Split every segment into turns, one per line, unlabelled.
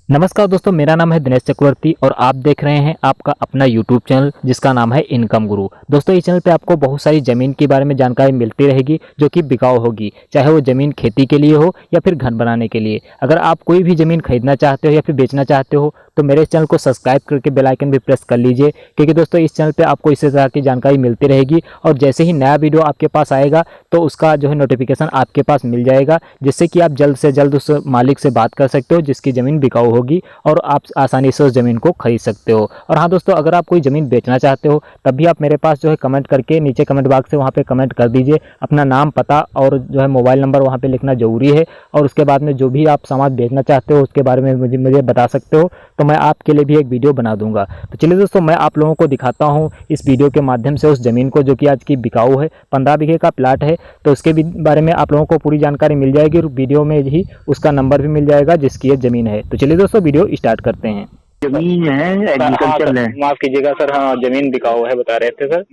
नमस्कार दोस्तों, मेरा नाम है दिनेश चक्रवर्ती और आप देख रहे हैं आपका अपना यूट्यूब चैनल जिसका नाम है इनकम गुरु। दोस्तों, इस चैनल पे आपको बहुत सारी ज़मीन के बारे में जानकारी मिलती रहेगी जो कि बिकाऊ होगी, चाहे वो ज़मीन खेती के लिए हो या फिर घर बनाने के लिए। अगर आप कोई भी ज़मीन खरीदना चाहते हो या फिर बेचना चाहते हो तो मेरे इस चैनल को सब्सक्राइब करके बेल आइकन भी प्रेस कर लीजिए, क्योंकि दोस्तों इस चैनल पे आपको इसी तरह की जानकारी मिलती रहेगी और जैसे ही नया वीडियो आपके पास आएगा तो उसका जो है नोटिफिकेशन आपके पास मिल जाएगा, जिससे कि आप जल्द से जल्द उस मालिक से बात कर सकते हो जिसकी ज़मीन बिकाऊ होगी और आप आसानी से उस ज़मीन को खरीद सकते हो। और हाँ दोस्तों, अगर आप कोई ज़मीन बेचना चाहते हो तब भी आप मेरे पास जो है कमेंट करके नीचे कमेंट बॉक्स से वहाँ पे कमेंट कर दीजिए। अपना नाम, पता और जो है मोबाइल नंबर वहाँ पे लिखना ज़रूरी है, और उसके बाद में जो भी आप सामान बेचना चाहते हो उसके बारे में मुझे बता सकते हो, तो मैं आपके लिए भी एक वीडियो बना दूंगा। तो चलिए दोस्तों, मैं आप लोगों को दिखाता हूँ इस वीडियो के माध्यम से उस ज़मीन को जो कि आज की बिकाऊ है। 15 बीघे का प्लाट है, तो उसके बारे में आप लोगों को पूरी जानकारी मिल जाएगी और वीडियो में ही उसका नंबर भी मिल जाएगा जिसकी ये ज़मीन है। तो चलिए दोस्तों, वीडियो स्टार्ट करते हैं।
जमीन है,
हाँ
एग्रीकल्चर
सर,
लैंड।
माफ़ कीजिएगा सर, हाँ ज़मीन बिकाऊ है बता रहे थे सर।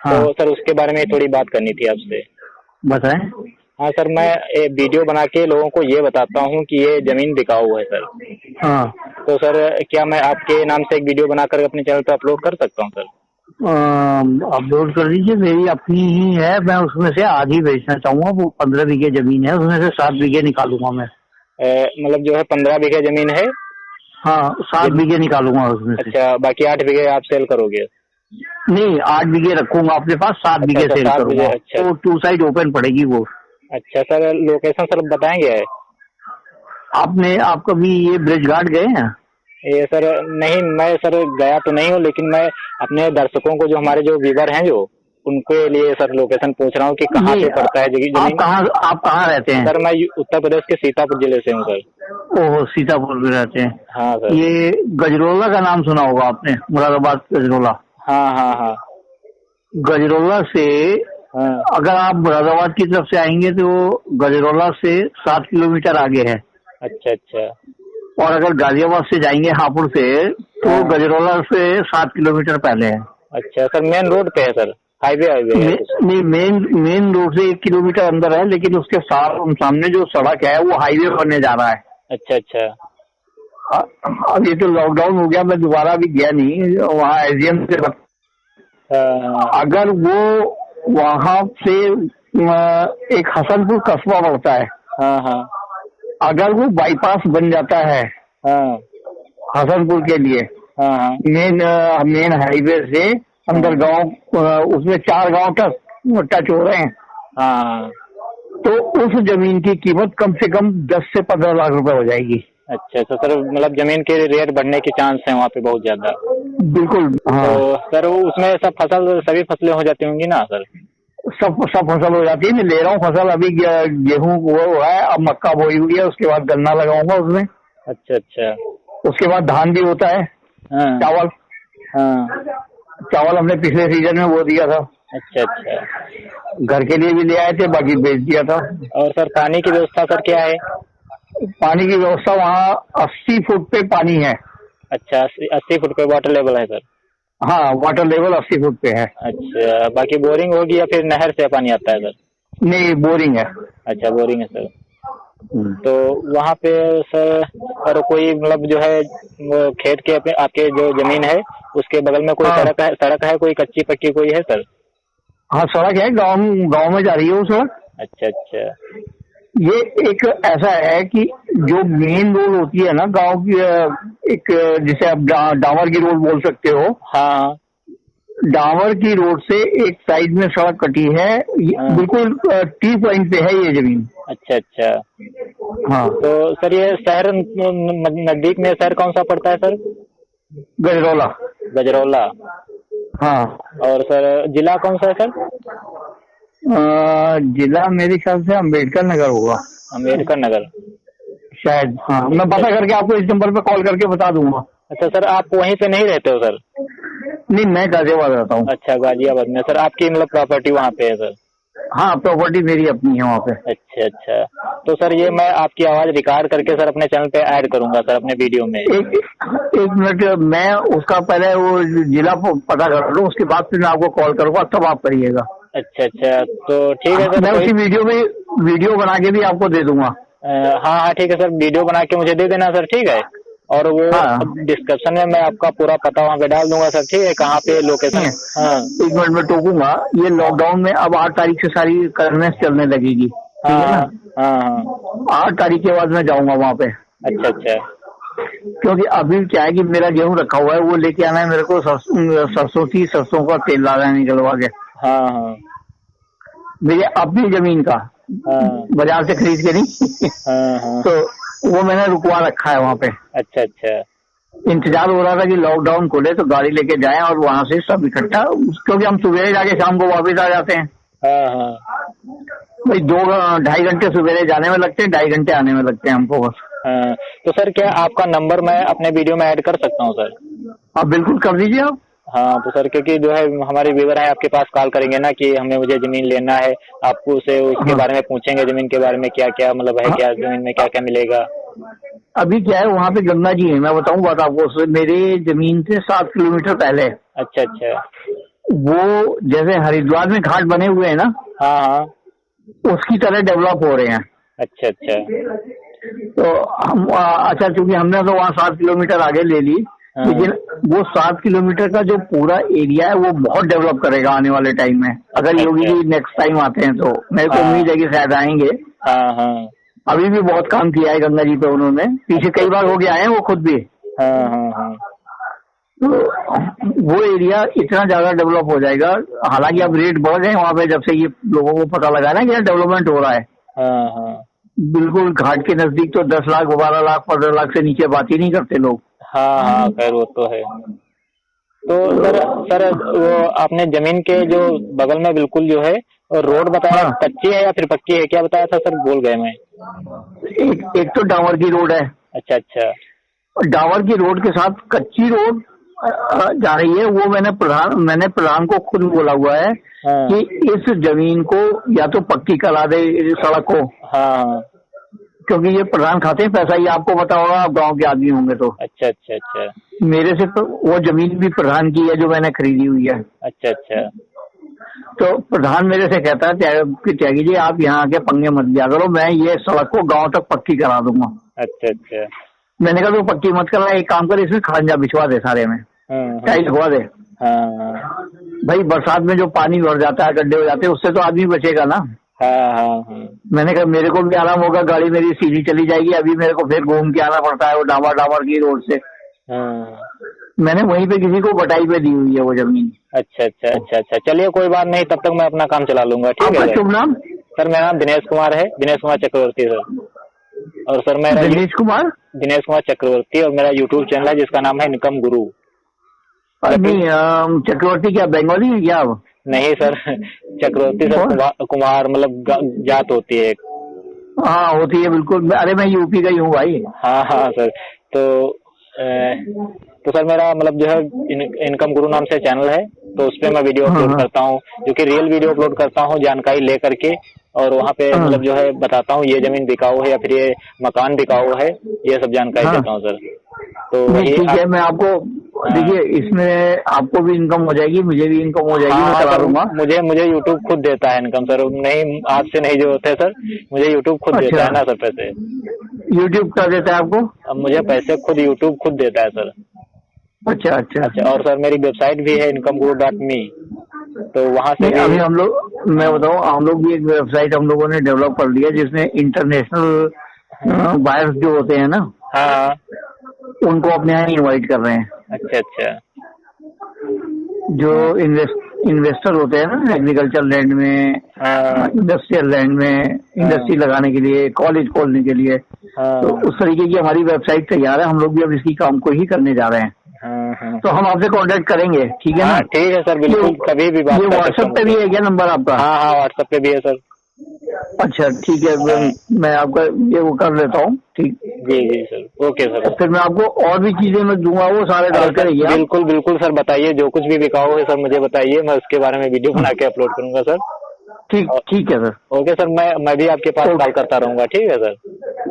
हाँ,
तो सर उसके बारे में थोड़ी बात करनी थी आपसे।
बताएं।
हाँ सर, मैं वीडियो बना के लोगों को ये बताता हूँ कि ये ज़मीन बिकाऊ है सर।
हाँ,
तो सर क्या मैं आपके नाम से एक वीडियो बनाकर अपने चैनल पर अपलोड कर सकता हूँ सर?
अपलोड कर दीजिए। मेरी अपनी ही है, मैं उसमें से आधी बेचना चाहूंगा। वो 15 बीघे जमीन है, उसमें से 7 बीघे निकालूंगा मैं।
मतलब जो है 15 बीघे ज़मीन है।
हाँ, 7 बीघे निकालूंगा उसमें से।
अच्छा, बाकी 8 बीघे आप सेल करोगे?
नहीं, 8 बीघे रखूंगा अपने पास, 7
अच्छा
बीघे
अच्छा,
सेल
7 बीघे।
करूंगा।
अच्छा
तो 2 साइड ओपन पड़ेगी वो।
अच्छा सर, लोकेशन सर बताएंगे?
आप कभी ये ब्रिज घाट गए हैं?
ये सर नहीं, मैं सर गया तो नहीं हूँ, लेकिन मैं अपने दर्शकों को, जो हमारे जो व्यूवर हैं, जो उनके लिए सर लोकेशन पूछ रहा हूँ कि कहाँ
नहीं,
पे पड़ता है जमीन।
आप कहाँ रहते हैं?
सर मैं उत्तर प्रदेश के सीतापुर जिले से हूँ सर।
ओह, सीतापुर में रहते हैं।
हाँ सर।
ये गजरोला का नाम सुना होगा आपने, मुरादाबाद गजरोला।
हाँ हाँ हाँ
गजरौला से
हाँ।
अगर आप मुरादाबाद की तरफ से आएंगे तो गजरौला से 7 किलोमीटर आगे है।
अच्छा अच्छा।
और अगर गाजियाबाद से जाएंगे हापुड़ से तो
हाँ।
गजरौला से 7 किलोमीटर पहले है।
अच्छा सर, मेन रोड पे है सर? हाईवे हाईवे है कुछ?
नहीं, मेन रोड से 1 किलोमीटर अंदर है, लेकिन उसके सामने जो सड़क है वो हाईवे बनने जा रहा है।
अच्छा अच्छा।
अब ये तो लॉकडाउन हो गया, मैं दोबारा भी गया नहीं वहाँ। एसडीएम से अगर वो वहाँ से एक हसनपुर कस्बा पड़ता है,
हाँ हाँ
अगर वो बाईपास बन जाता है
हाँ
हसनपुर के लिए,
हाँ हाँ।
मेन हाईवे से अंदर गांव, उसमें 4 गांव टच हो रहे हैं,
हाँ।
तो उस जमीन की कीमत कम से कम 10 से 15 लाख रुपए हो जाएगी।
अच्छा अच्छा सर, मतलब जमीन के रेट बढ़ने के चांस हैं वहाँ पे बहुत ज्यादा?
बिल्कुल, हाँ।
तो सर उसमें सभी फसलें हो जाती होंगी ना सर?
सब फसल हो जाती है। मैं ले रहा हूँ फसल, अभी गेहूं वो है, अब मक्का बोई हुई है, उसके बाद गन्ना लगाऊंगा उसमें।
अच्छा अच्छा।
उसके बाद धान भी होता है।
हाँ
चावल
हाँ।
चावल हमने पिछले सीजन में वो दिया था।
अच्छा अच्छा।
घर के लिए भी ले आए थे, बाकी बेच दिया था।
और सर पानी की व्यवस्था सर क्या है?
पानी की व्यवस्था वहाँ 80 फुट पे पानी है।
अच्छा, 80 फुट पे वाटर लेवल है सर?
हाँ, वाटर लेवल 80 फुट पे है।
अच्छा, बाकी बोरिंग होगी या फिर नहर से पानी आता है सर?
नहीं, बोरिंग है।
अच्छा, बोरिंग है सर। तो वहाँ पे सर, और कोई मतलब जो है वो खेत के आपके जो जमीन है उसके बगल में कोई
हाँ,
सड़क है कोई कच्ची पक्की कोई है सर?
हाँ, सड़क है, गांव में जा रही है वो सड़क।
अच्छा अच्छा।
ये एक ऐसा है कि जो मेन रोड होती है ना गांव की, एक जिसे आप डामर की रोड बोल सकते हो।
हाँ
डामर की रोड से एक साइड में सड़क कटी है,
हाँ।
बिल्कुल टी पॉइंट पे है ये जमीन।
अच्छा अच्छा।
हाँ,
तो सर ये शहर नजदीक में शहर कौन सा पड़ता है सर?
गजरौला।
गजरौला।
हाँ।
और सर जिला कौन सा है सर?
जिला मेरे ख्याल से अम्बेडकर नगर होगा।
अम्बेडकर नगर
शायद, हाँ। मैं पता करके आपको इस नंबर पे कॉल करके बता दूंगा।
अच्छा सर, आप वहीं पे नहीं रहते हो सर?
नहीं, मैं गाजियाबाद रहता हूँ।
अच्छा, गाजियाबाद में सर आपकी मतलब प्रॉपर्टी वहाँ पे है सर?
हाँ, प्रॉपर्टी मेरी अपनी है वहाँ पे।
अच्छा अच्छा। तो सर ये मैं आपकी आवाज़ रिकॉर्ड करके सर अपने चैनल पे ऐड करूंगा सर, अपने वीडियो में।
एक मिनट, मैं उसका पहले वो जिला पता कर लूँ, उसके बाद फिर मैं आपको कॉल करूँगा, तब आप करिएगा।
अच्छा अच्छा, तो ठीक है सर।
मैं उसी वीडियो बना के भी आपको दे दूंगा।
हाँ हाँ ठीक है सर, वीडियो बना के मुझे दे देना सर, ठीक है? और वो
हाँ।
डिस्क्रिप्शन में मैं आपका पूरा पता वहाँ पे डाल दूंगा सर, ठीक है, कहाँ पे लोकेशन। हाँ
1 मिनट में टोकूंगा। ये लॉकडाउन में अब 8 तारीख से सारी करनेस चलने लगेगी, ठीक है
हाँ
ना।
हाँ हाँ।
8 तारीख के बाद मैं जाऊंगा वहाँ पे,
अच्छा अच्छा।
क्योंकि अभी क्या है कि मेरा गेहूं रखा हुआ है, वो लेके आना है मेरे को। सरसों का तेल लाना है निकलवा के,
हाँ हाँ
मेरी अपनी जमीन का,
हाँ
बाजार से खरीद के नहीं।
हाँ हाँ।
तो वो मैंने रुकवा रखा है वहाँ पे।
अच्छा अच्छा।
इंतजार हो रहा था कि लॉकडाउन खुले तो गाड़ी लेके जाएं और वहाँ से सब इकट्ठा, क्योंकि हम सुबह जाके शाम को वापस आ जाते हैं।
हाँ हाँ
भाई 2-2.5 घंटे सुबह जाने में लगते हैं, 2.5 घंटे आने में लगते हैं हमको बस।
हाँ। तो सर क्या आपका नंबर मैं अपने वीडियो में ऐड कर सकता हूँ सर?
आप बिल्कुल कर दीजिए आप।
हाँ तो सर, क्योंकि जो है हमारे व्यूवर है आपके पास कॉल करेंगे ना कि हमें मुझे जमीन लेना है, आपको उसे उसके
हाँ।
बारे में पूछेंगे, जमीन के बारे में क्या क्या मतलब है,
हाँ।
क्या जमीन में क्या क्या मिलेगा।
अभी क्या है, वहाँ पे गंगा जी है, मैं बताऊँ बात आपको। मेरे जमीन से 7 किलोमीटर पहले
अच्छा अच्छा।
वो जैसे हरिद्वार में घाट बने हुए हैं ना,
हाँ हाँ।
उसकी तरह डेवलप हो रहे हैं।
अच्छा अच्छा।
तो हम अच्छा, चूंकि हमने तो वहाँ 7 किलोमीटर आगे ले ली,
हाँ।
लेकिन वो 7 किलोमीटर का जो पूरा एरिया है वो बहुत डेवलप करेगा आने वाले टाइम में, अगर योगी जी नेक्स्ट टाइम आते हैं तो। मेरे को उम्मीद है कि शायद आएंगे।
हाँ हाँ
अभी भी बहुत काम किया है गंगा जी पे उन्होंने, पीछे कई बार हो के आए हैं वो खुद भी।
हाँ हाँ हाँ।
तो वो एरिया इतना ज्यादा डेवलप हो जाएगा। हालांकि अब रेट बढ़ गए वहाँ पे, जब से ये लोगों को पता लगा ना कि यहाँ डेवलपमेंट हो रहा है।
हाँ हाँ।
बिल्कुल घाट के नजदीक तो 10 लाख 12 लाख 15 लाख से नीचे बात ही नहीं करते लोग।
हाँ हाँ खैर वो तो है। तो सर वो आपने जमीन के जो बगल में बिल्कुल जो है रोड बताया,
हाँ।
कच्ची है या फिर पक्की है, क्या बताया था सर, भूल गए मैं।
एक तो डामर की रोड है,
अच्छा अच्छा।
और डामर की रोड के साथ कच्ची रोड जा रही है। वो मैंने प्रधान को खुद बोला हुआ है
हाँ
कि इस जमीन को या तो पक्की करा दे, इस सड़क को।
हाँ।
क्योंकि ये प्रधान खाते हैं पैसा, ये आपको पता होगा, आप गांव के आदमी होंगे तो।
अच्छा अच्छा अच्छा।
मेरे से तो वो जमीन भी प्रधान की है जो मैंने खरीदी हुई है।
अच्छा अच्छा।
तो प्रधान मेरे से कहता है त्यागी जी आप यहाँ आके पंगे मत दिया करो, मैं ये सड़क को गांव तक पक्की करा दूंगा।
अच्छा अच्छा।
मैंने कहा तो पक्की मत करा, एक काम कर, इसमें खड़ंजा बिछवा दे सारे में, टाइल लगवा दे।
हाँ
भाई बरसात में जो पानी भर जाता है, गड्ढे हो जाते हैं, उससे तो आदमी बचेगा ना।
हाँ हाँ।
मैंने कहा मेरे को भी आराम होगा, गाड़ी मेरी सीधी चली जाएगी। अभी मेरे को फिर घूम के आना पड़ता है वो डामर की रोड से।
हाँ।
मैंने वहीं पे किसी को बटाई पे दी हुई है वो जमीन।
अच्छा अच्छा अच्छा अच्छा। चलिए कोई बात नहीं, तब तक मैं अपना काम चला लूंगा, ठीक है
आपका
सर।
शुभ नाम?
सर मेरा नाम दिनेश कुमार है, दिनेश कुमार चक्रवर्ती सर। और सर मेरा
दिनेश कुमार
चक्रवर्ती, और मेरा यूट्यूब चैनल है जिसका नाम है इनकम गुरु।
नहीं चक्रवर्ती क्या बंगाली है क्या आप?
नहीं सर, चक्रवर्ती सर कुमार मतलब जात होती है एक।
हाँ होती है बिल्कुल। अरे मैं यूपी का ही हूँ भाई।
हाँ हाँ सर। तो सर मेरा मतलब जो है इनकम गुरु नाम से चैनल है, तो उस पर मैं वीडियो अपलोड करता हूँ, जो कि रियल वीडियो अपलोड करता हूँ जानकारी ले करके। और वहाँ पे मतलब जो है बताता हूँ ये जमीन बिकाऊ है या फिर ये मकान बिकाऊ है, ये सब जानकारी देता हूँ सर। तो
ठीक है, मैं आपको देखिए इसमें आपको भी इनकम हो जाएगी, मुझे भी इनकम हो जाएगी। मैं करा दूंगा।
मुझे यूट्यूब खुद देता है इनकम सर, नहीं आज से नहीं जो होते है सर, मुझे यूट्यूब खुद देता है ना सर पैसे।
यूट्यूब क्या देता है आपको?
अब मुझे पैसे खुद यूट्यूब खुद देता है सर।
अच्छा अच्छा
अच्छा। और सर मेरी वेबसाइट भी है incomeguru.me, तो वहाँ से
अभी हम लोग, मैं बताऊँ, हम लोग भी एक वेबसाइट हम लोगों ने डेवलप कर लिया जिसमें इंटरनेशनल बायर्स जो होते हैं ना,
हाँ
उनको अपने यहाँ इनवाइट कर रहे हैं।
अच्छा अच्छा।
जो इन्वेस्टर होते हैं ना एग्रीकल्चर लैंड में, इंडस्ट्रियल लैंड में, इंडस्ट्री लगाने के लिए, कॉलेज खोलने के लिए, तो उस तरीके की हमारी वेबसाइट तैयार है। हम लोग भी अब इसी काम को ही करने जा रहे हैं। तो हम आपसे कांटेक्ट करेंगे, ठीक है ना?
ठीक है सर, बिल्कुल कभी भी बात।
ये व्हाट्सएप पे भी है क्या नंबर आपका?
हाँ हाँ व्हाट्सएप पे भी है सर।
अच्छा ठीक है, मैं आपका ये वो कर लेता हूँ। ठीक
जी जी सर, ओके सर।
फिर मैं आपको और भी चीजें मैं दूंगा, वो सारे डाल कर रहिए।
बिल्कुल बिल्कुल सर, बताइए जो कुछ भी बिकाऊ है सर मुझे बताइए, मैं उसके बारे में वीडियो बना के अपलोड करूंगा सर।
ठीक है सर।
ओके सर, मैं भी आपके पास कॉल करता रहूंगा, ठीक है सर।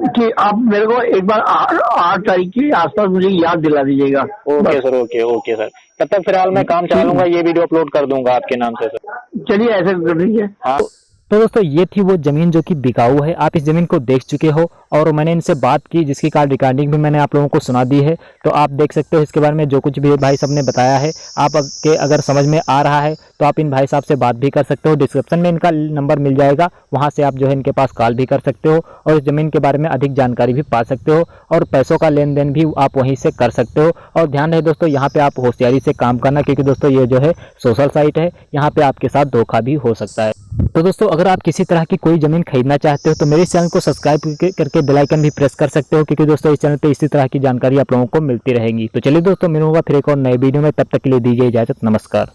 कि आप मेरे को एक बार 8 तारीख के आसपास मुझे याद दिला दीजिएगा।
Okay sir, okay sir. तब तक फिलहाल मैं काम चला लूंगा, ये वीडियो अपलोड कर दूंगा आपके नाम से सर।
चलिए ऐसे कर दीजिए।
हाँ तो दोस्तों ये थी वो ज़मीन जो कि बिकाऊ है। आप इस ज़मीन को देख चुके हो और मैंने इनसे बात की, जिसकी कॉल रिकॉर्डिंग भी मैंने आप लोगों को सुना दी है। तो आप देख सकते हो इसके बारे में जो कुछ भी भाई साहब ने बताया है, आप के अगर समझ में आ रहा है तो आप इन भाई साहब से बात भी कर सकते हो। डिस्क्रिप्शन में इनका नंबर मिल जाएगा, वहाँ से आप जो है इनके पास कॉल भी कर सकते हो और इस ज़मीन के बारे में अधिक जानकारी भी पा सकते हो और पैसों का लेन देन भी आप वहीं से कर सकते हो। और ध्यान रहे दोस्तों, यहाँ पे आप होशियारी से काम करना, क्योंकि दोस्तों ये जो है सोशल साइट है, यहाँ पे आपके साथ धोखा भी हो सकता है। तो दोस्तों अगर आप किसी तरह की कोई ज़मीन खरीदना चाहते हो तो मेरे इस चैनल को सब्सक्राइब करके बेल आइकन भी प्रेस कर सकते हो, क्योंकि दोस्तों इस चैनल पे इसी तरह की जानकारी आप लोगों को मिलती रहेगी। तो चलिए दोस्तों, मिलूंगा फिर एक और नए वीडियो में, तब तक के लिए दीजिए इजाज़त, नमस्कार।